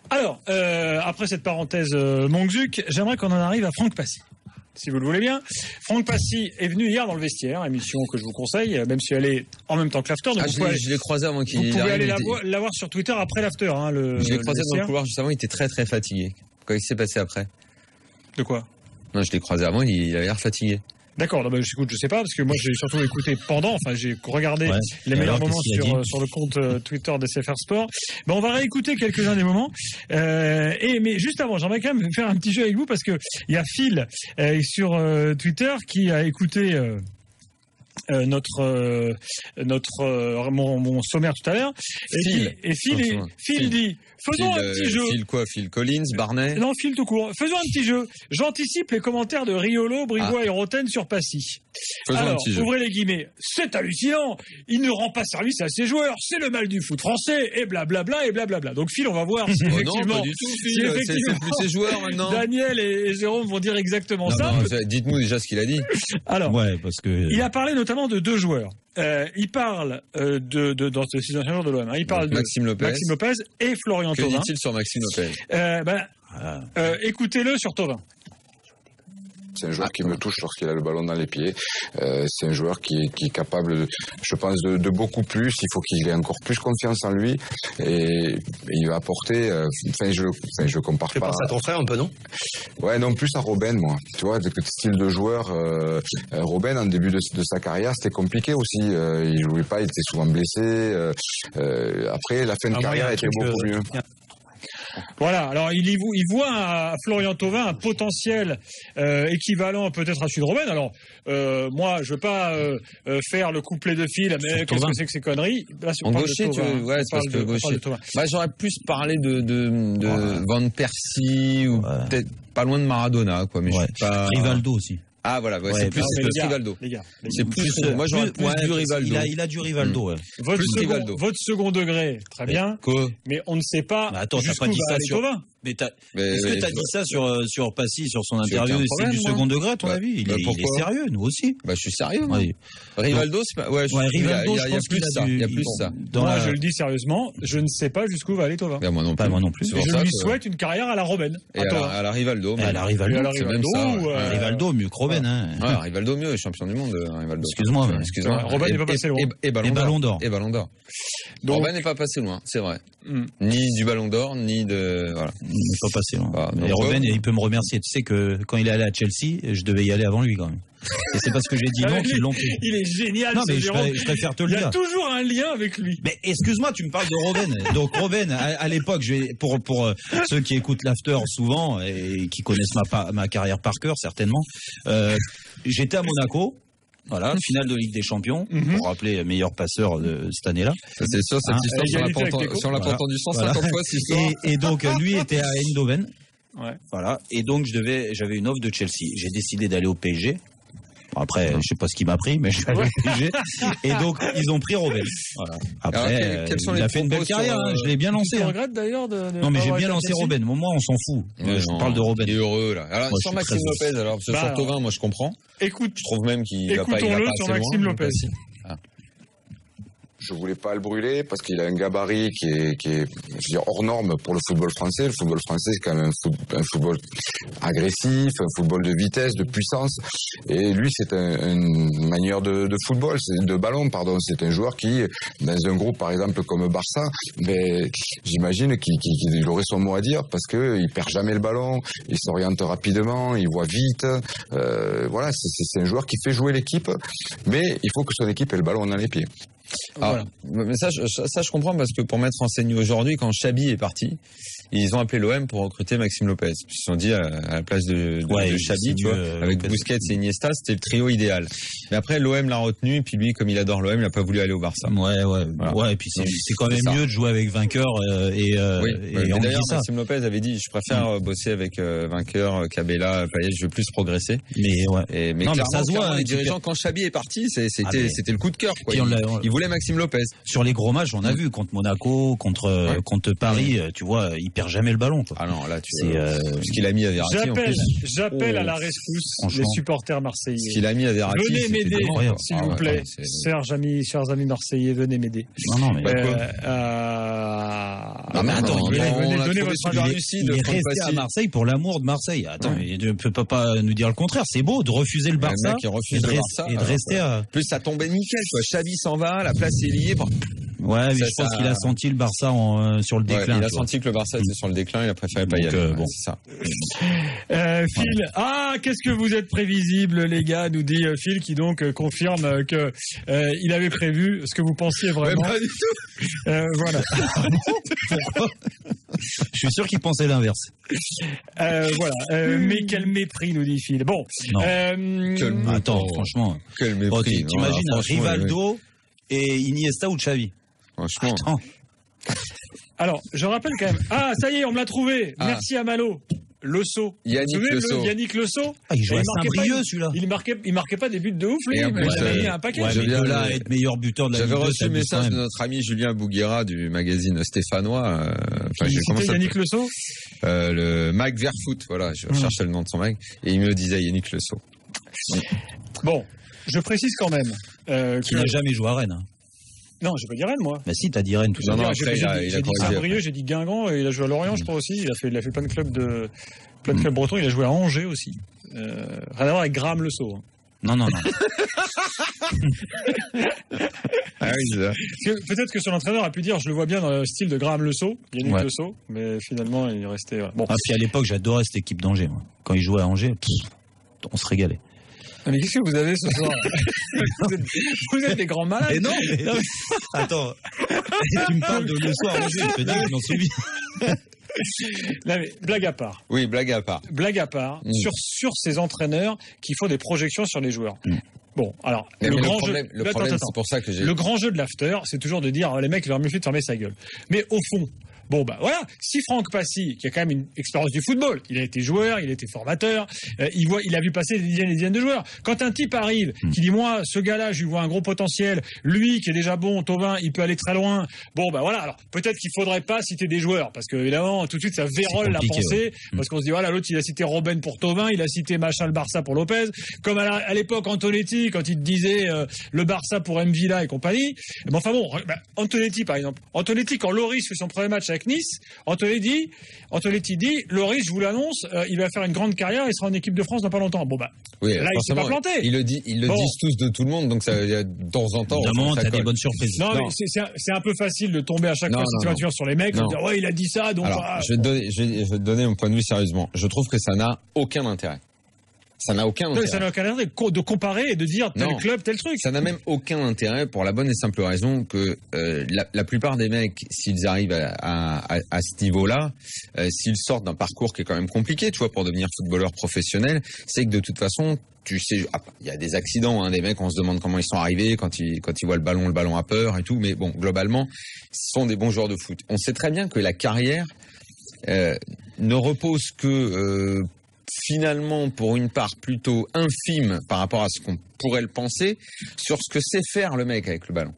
Alors, après cette parenthèse Montzuc, j'aimerais qu'on en arrive à Franck Passy. Si vous le voulez bien. Franck Passy est venu hier dans le vestiaire, émission que je vous conseille, même si elle est en même temps que l'after. Je l'ai croisé avant qu'il arrive. Vous pouvez aller la voir sur Twitter après l'after. Je l'ai croisé dans le couloir juste avant, il était très très fatigué. Qu'est-ce qui s'est passé après? De quoi? Non, je l'ai croisé avant, il avait l'air fatigué. D'accord, écoute, je sais pas, parce que moi j'ai surtout écouté pendant, j'ai regardé les meilleurs moments sur le compte Twitter d'SFR Sport. On va réécouter quelques-uns des moments. Mais juste avant, j'aimerais quand même faire un petit jeu avec vous, parce que il y a Phil sur Twitter qui a écouté mon sommaire tout à l'heure. Phil dit, faisons un petit jeu. Phil quoi? Phil Collins, Barnet? Non, Phil tout court. Faisons un petit jeu. J'anticipe les commentaires de Riolo, Brigois et Roten sur Passy. Alors, ouvrez les guillemets. C'est hallucinant. Il ne rend pas service à ses joueurs. C'est le mal du foot français. Et blablabla, et blablabla. Donc, Phil, on va voir si effectivement. Non, pas du tout, Phil. C'est plus ses joueurs maintenant. Daniel et Jérôme vont dire exactement ça. Dites-nous déjà ce qu'il a dit. Alors. Parce que. Il a parlé notamment de deux joueurs. Il parle dans ce six anciens joueurs de l'OM. Il parle de Maxime Lopez et Florian Thauvin. Que dit-il sur Maxime Lopez? Écoutez-le sur Thauvin. C'est un joueur qui me touche lorsqu'il a le ballon dans les pieds. C'est un joueur qui est capable, je pense, de beaucoup plus. Il faut qu'il ait encore plus confiance en lui. Et il va apporter... je compare pas... Tu penses à ton frère un peu, non? Ouais, non, plus à Robben, moi. Tu vois, le style de joueur... Robben, en début de sa carrière, c'était compliqué aussi. Il jouait pas, il était souvent blessé. Après, la fin de carrière était beaucoup mieux. Voilà, alors il voit à Florian Thauvin un potentiel équivalent peut-être à celui de Robben. Alors moi je veux pas faire le couplet de Phil, mais qu'est-ce que c'est que ces conneries? Là, en gaucher, c'est parce que gaucher. J'aurais plus parlé de Van Persie ou peut-être pas loin de Maradona, quoi. Mais je sais pas. Rivaldo aussi. Ah voilà, c'est plus Rivaldo. C'est plus moi j'aurais plus du Rivaldo. Il a du Rivaldo. Votre second degré, très bien. Mais on ne sait pas. Attends, t'as pas dit ça sur Thauvin. Est-ce que t'as dit ça sur Passy, sur son interview? C'est du second degré à ton avis? Il est sérieux, nous aussi. Je suis sérieux. Rivaldo, c'est pas. Rivaldo, je pense qu'il y a plus ça. Moi, je le dis sérieusement, je ne sais pas jusqu'où va aller Thauvin. Moi non plus. Je lui souhaite une carrière à la Robben. À la Rivaldo. À la Rivaldo, c'est même ça. Rivaldo mieux que Robben. Rivaldo mieux, champion du monde. Rivaldo. Excuse-moi. Robben n'est pas passé loin. Et Ballon d'Or. Robben n'est pas passé loin, c'est vrai. Ni du Ballon d'Or, ni de voilà. Il n'est pas passé loin. Et Robben, il peut me remercier. Tu sais que quand il est allé à Chelsea, je devais y aller avant lui quand même. Et c'est parce que j'ai dit non qu'ils l'ont pris. Il est génial. Non, mais je préfère te le dire. Il y a toujours un lien avec lui. Mais excuse-moi, tu me parles de Robben. Donc Robben, à l'époque, pour ceux qui écoutent l'after souvent et qui connaissent ma carrière par cœur certainement, j'étais à Monaco. Voilà, finale de Ligue des Champions, pour rappeler meilleur passeur de cette année-là. Ça, c'est sûr, cette histoire, si on l'a pas entendu 150 fois, cette histoire. Et donc, lui était à Eindhoven. Ouais. Voilà. Et donc, j'avais une offre de Chelsea. J'ai décidé d'aller au PSG. Après, je sais pas ce qui m'a pris, mais je suis allé au PSG. Et donc, ils ont pris Robben. Voilà. Après, il a fait une belle carrière, je l'ai bien lancé. Tu regrettes d'ailleurs non, mais j'ai bien lancé Robben. Moi, on s'en fout. Je parle de Robben. Il est heureux, là. Alors, sur Maxime Lopez, alors, sur Thauvin, moi, je comprends. Écoute. Je trouve même qu'il va pas assez loin. Écoutons-le sur Maxime Lopez. Je voulais pas le brûler parce qu'il a un gabarit qui est je veux dire, hors norme pour le football français. Le football français, c'est quand même un football agressif, un football de vitesse, de puissance. Et lui, c'est une manière de football, de ballon, pardon. C'est un joueur qui, dans un groupe, par exemple, comme Barça, mais j'imagine qu'il aurait son mot à dire parce que il perd jamais le ballon, il s'oriente rapidement, il voit vite. Voilà, c'est un joueur qui fait jouer l'équipe, mais il faut que son équipe ait le ballon dans les pieds. Alors, mais ça, je comprends parce que pour m'être renseigné aujourd'hui, quand Chabi est parti, ils ont appelé l'OM pour recruter Maxime Lopez. Ils se sont dit à la place de Chabi, tu vois, avec Busquets et Iniesta, c'était le trio idéal. Mais après, l'OM l'a retenu, et puis lui, comme il adore l'OM, il n'a pas voulu aller au Barça. Ouais, et puis c'est quand même mieux de jouer avec vainqueur et d'ailleurs, Maxime Lopez avait dit, je préfère bosser avec vainqueur, Cabella, Payet, je veux plus progresser. Mais clairement, ça se voit, les dirigeants, quand Chabi est parti, c'était le coup de cœur, quoi. Il voulait Maxime Maxime Lopez. Sur les gros matchs, on a vu contre Monaco, contre Paris, tu vois, il perd jamais le ballon, quoi. Ah non, là, ce qu'il a mis à Verratti, j'appelle à la rescousse les supporters marseillais. Ce qu'il a mis à Verratti. Venez m'aider, s'il vous plaît. Chers amis marseillais, venez m'aider. Non, mais mais attends, donnez votre avis lucide. Il est resté à Marseille pour l'amour de Marseille. Attends, tu ne peux pas nous dire le contraire. C'est beau de refuser le Barça et de rester à... Plus ça tombait nickel, quoi. Xavi s'en va, la place est liée. Ouais, mais je pense qu'il a senti le Barça sur le déclin. Il a senti que le Barça était sur le déclin, il a préféré pas y aller. Bon, c'est ça. Phil, qu'est-ce que vous êtes prévisible, les gars, nous dit Phil, qui donc confirme que il avait prévu ce que vous pensiez vraiment. Ouais, pas du tout. Voilà. Pourquoi? Je suis sûr qu'il pensait l'inverse. Voilà. Mais quel mépris, nous dit Phil. Bon. Attends, franchement. Quel mépris. T'imagines un Rivaldo et Iniesta ou Xavi. Franchement. Attends. Alors, je rappelle quand même. Ah, ça y est, on me l'a trouvé. Merci à Malo. Losso. Yannick Losso. Il jouait à Saint-Brieuc, celui-là. Il marquait pas des buts de ouf, lui, mais il avait mis un paquet. Ouais, mais de là à être meilleur buteur de la Ligue 2. J'avais reçu le message de notre ami Julien Bouguera du magazine stéphanois. C'était Yannick Losso? Le Mag Verfoot, voilà, je cherchais le nom de son mag, et il me disait Yannick Losso. Bon, je précise quand même. Qui n'a jamais joué à Rennes. Non, j'ai pas dit Rennes, moi. Bah si, t'as dit Rennes tout à l'heure. J'ai dit Saint-Brieuc, j'ai dit Guingamp, et il a joué à Lorient, je crois aussi. Il a fait plein de clubs bretons. Il a joué à Angers aussi. Rien à voir avec Graham Le Sceau. Non. Peut-être que son entraîneur a pu dire, je le vois bien dans le style de Graham Le Sceau, Yannick Le Sceau, mais finalement, il restait. Bon. Puis à l'époque, j'adorais cette équipe d'Angers. Moi. Quand il jouait à Angers, on se régalait. Mais qu'est-ce que vous avez ce soir? Vous êtes des grands malades. Mais non, mais... Attends, tu me parles de le soir, je te dis que je m'en souviens. Non, mais blague à part. Oui, blague à part. Sur ces entraîneurs qui font des projections sur les joueurs. Bon, alors, le problème, c'est pour ça que le grand jeu de l'after, c'est toujours de dire, les mecs, il leur mieux fait de fermer sa gueule. Mais au fond, bon, bah voilà, si Franck Passy, qui a quand même une expérience du football, il a été joueur, il a été formateur, il a vu passer des dizaines de joueurs. Quand un type arrive, qui dit, moi, ce gars-là, je lui vois un gros potentiel, lui, qui est déjà bon, Thauvin, il peut aller très loin. Bon, bah voilà, alors, peut-être qu'il faudrait pas citer des joueurs, parce que, évidemment, tout de suite, ça vérole la pensée, parce qu'on se dit, voilà, l'autre, il a cité Robben pour Thauvin, il a cité machin le Barça pour Lopez, comme à l'époque, Antonetti, quand il te disait, le Barça pour Mvila et compagnie. Mais enfin bon, Antonetti, par exemple. Antonetti, quand Loris fait son premier match avec Nice, Antonetti dit, Loris, je vous l'annonce, il va faire une grande carrière, il sera en équipe de France dans pas longtemps. Bon, bah, oui, là, il s'est pas planté. Ils le disent tous de tout le monde, donc ça, de temps en temps. D'un moment, t'as des bonnes surprises. Non, mais c'est un peu facile de tomber à chaque fois sur les mecs, de dire, ouais, il a dit ça, donc. Alors, je vais te donner mon point de vue sérieusement. Je trouve que ça n'a aucun intérêt. Ça n'a aucun intérêt. Ça n'a aucun intérêt de comparer et de dire tel club, tel truc. Ça n'a même aucun intérêt pour la bonne et simple raison que la plupart des mecs, s'ils arrivent à ce niveau-là, s'ils sortent d'un parcours qui est quand même compliqué, tu vois, pour devenir footballeur professionnel, c'est que de toute façon, tu sais, il y a des accidents, des mecs, on se demande comment ils sont arrivés, quand ils voient le ballon a peur et tout, mais bon, globalement, ce sont des bons joueurs de foot. On sait très bien que la carrière ne repose que finalement, pour une part plutôt infime par rapport à ce qu'on pourrait le penser, sur ce que sait faire le mec avec le ballon.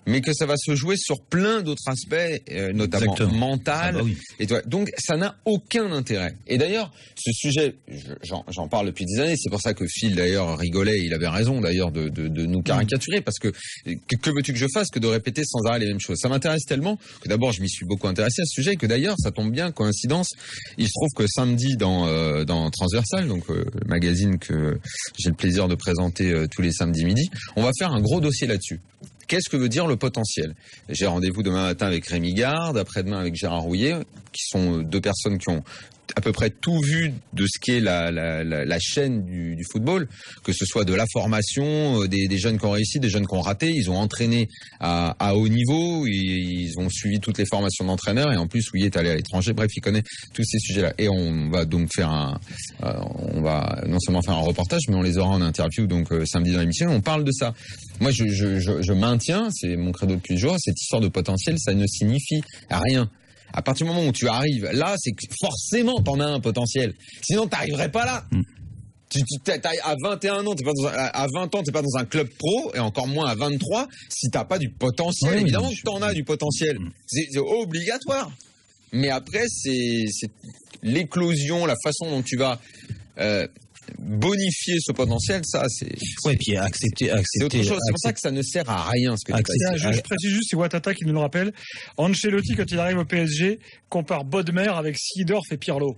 Mais que ça va se jouer sur plein d'autres aspects, notamment mental. Ah bah oui. Et toi, donc, ça n'a aucun intérêt. Et d'ailleurs, ce sujet, j'en parle depuis des années. C'est pour ça que Phil, d'ailleurs, rigolait. Il avait raison, d'ailleurs, de nous caricaturer. Parce que veux-tu que je fasse que de répéter sans arrêt les mêmes choses? Ça m'intéresse tellement que d'abord, je m'y suis beaucoup intéressé à ce sujet. Et que d'ailleurs, ça tombe bien, coïncidence. Il se trouve que samedi, dans Transversal, donc le magazine que j'ai le plaisir de présenter tous les samedis midi, on va faire un gros dossier là-dessus. Qu'est-ce que veut dire le potentiel? J'ai rendez-vous demain matin avec Rémi Garde, après-demain avec Gérard Rouillet, qui sont deux personnes qui ont à peu près tout vu de ce qu'est la chaîne du football, que ce soit de la formation, des jeunes qui ont réussi, des jeunes qui ont raté. Ils ont entraîné à haut niveau, ils ont suivi toutes les formations d'entraîneurs, et en plus, Rouillet est allé à l'étranger. Bref, il connaît tous ces sujets-là. Et on va donc faire on va non seulement faire un reportage, mais on les aura en interview, donc samedi dans l'émission. On parle de ça. Moi, je maintiens, c'est mon credo depuis toujours, cette histoire de potentiel, ça ne signifie rien. À partir du moment où tu arrives là, c'est que forcément t'en as un potentiel. Sinon, t'arriverais pas là. À 21 ans, à 20 ans, t'es pas dans un club pro, et encore moins à 23, si t'as pas du potentiel. Oui, évidemment que t'en as du potentiel. C'est obligatoire. Mais après, c'est l'éclosion, la façon dont tu vas bonifier ce potentiel, ça, c'est... Ouais, puis accepter c'est autre chose. C'est pour ça que ça ne sert à rien, ce que tu dis. Je précise juste, c'est Ouattara qui nous le rappelle. Ancelotti, quand il arrive au PSG, compare Bodmer avec Seedorf et Pirlo.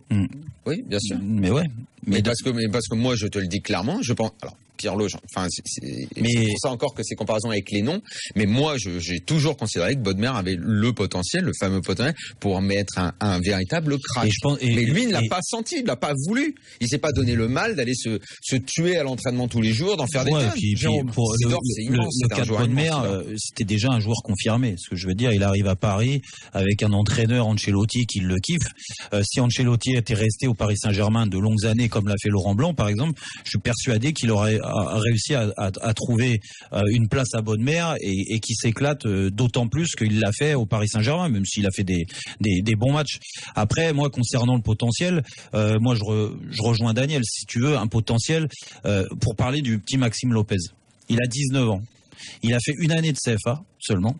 Oui, bien sûr. Mais ouais. Mais parce que moi, je te le dis clairement, je pense... Alors, Pirlo, enfin, c'est pour ça encore que ces comparaisons avec les noms. Mais moi, j'ai toujours considéré que Bodmer avait le potentiel, le fameux potentiel, pour mettre un véritable crack. Mais lui, il ne l'a pas senti, il ne l'a pas voulu. Il s'est pas donné le mal d'aller se tuer à l'entraînement tous les jours, d'en faire des tonnes. Puis pour le cas de Bodmer, c'était déjà un joueur confirmé. Ce que je veux dire, il arrive à Paris avec un entraîneur Ancelotti qui le kiffe. Si Ancelotti était resté au Paris Saint-Germain de longues années, comme l'a fait Laurent Blanc, par exemple, je suis persuadé qu'il aurait réussi à trouver une place à Bodmer et qui s'éclate d'autant plus qu'il l'a fait au Paris Saint-Germain, même s'il a fait des bons matchs. Après, moi, concernant le potentiel, moi je rejoins Daniel. Si tu veux un potentiel, pour parler du petit Maxime Lopez, il a 19 ans, il a fait une année de CFA seulement,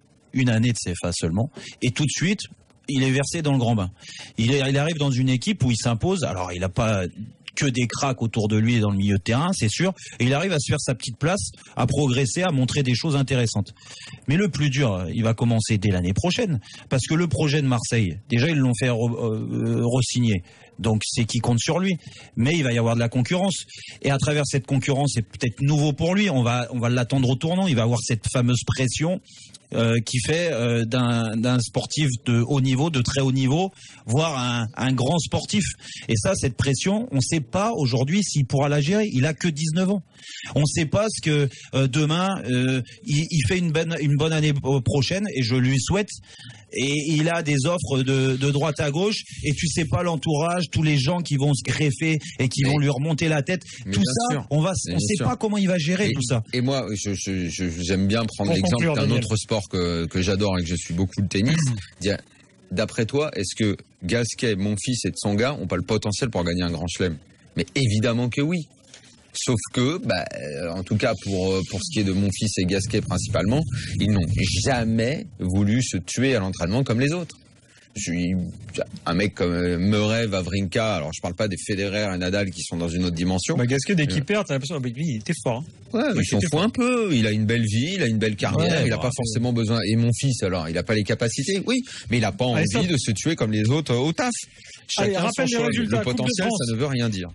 et tout de suite il est versé dans le grand bain. Il arrive dans une équipe où il s'impose. Alors il n'a pas que des cracks autour de lui dans le milieu de terrain, c'est sûr. Et il arrive à se faire sa petite place, à progresser, à montrer des choses intéressantes. Mais le plus dur, il va commencer dès l'année prochaine. Parce que le projet de Marseille, déjà ils l'ont fait re-signer. Donc c'est qui compte sur lui. Mais il va y avoir de la concurrence. Et à travers cette concurrence, c'est peut-être nouveau pour lui. On va l'attendre au tournant. Il va avoir cette fameuse pression qui fait d'un sportif de haut niveau, de très haut niveau, voire un grand sportif. Et ça, cette pression, on ne sait pas aujourd'hui s'il pourra la gérer. Il a que 19 ans. On ne sait pas ce que demain, il fait une bonne année prochaine, et je lui souhaite. Et il a des offres de droite à gauche, et tu sais pas l'entourage, tous les gens qui vont se greffer et qui vont lui remonter la tête. Tout ça, sûr. On sait pas comment il va gérer tout ça. Et moi, j'aime bien prendre l'exemple d'un autre sport que j'adore et que je suis beaucoup, le tennis. D'après toi, est-ce que Gasquet, Monfils et Tsonga ont pas le potentiel pour gagner un grand chelem? Mais évidemment que oui. Sauf que, en tout cas pour ce qui est de Monfils et Gasquet principalement, ils n'ont jamais voulu se tuer à l'entraînement comme les autres. Un mec comme Murray, Wawrinka, alors je parle pas des Federer et Nadal qui sont dans une autre dimension. Gasquet, dès qu'il perd, t'as l'impression que lui, il était fort. Ouais, il s'en fout un peu. Il a une belle vie, il a une belle carrière, il a pas forcément besoin. Et mon fils, alors, il a pas les capacités, oui, mais il a pas envie de se tuer comme les autres au taf. Chacun son choix. Le potentiel, ça ne veut rien dire.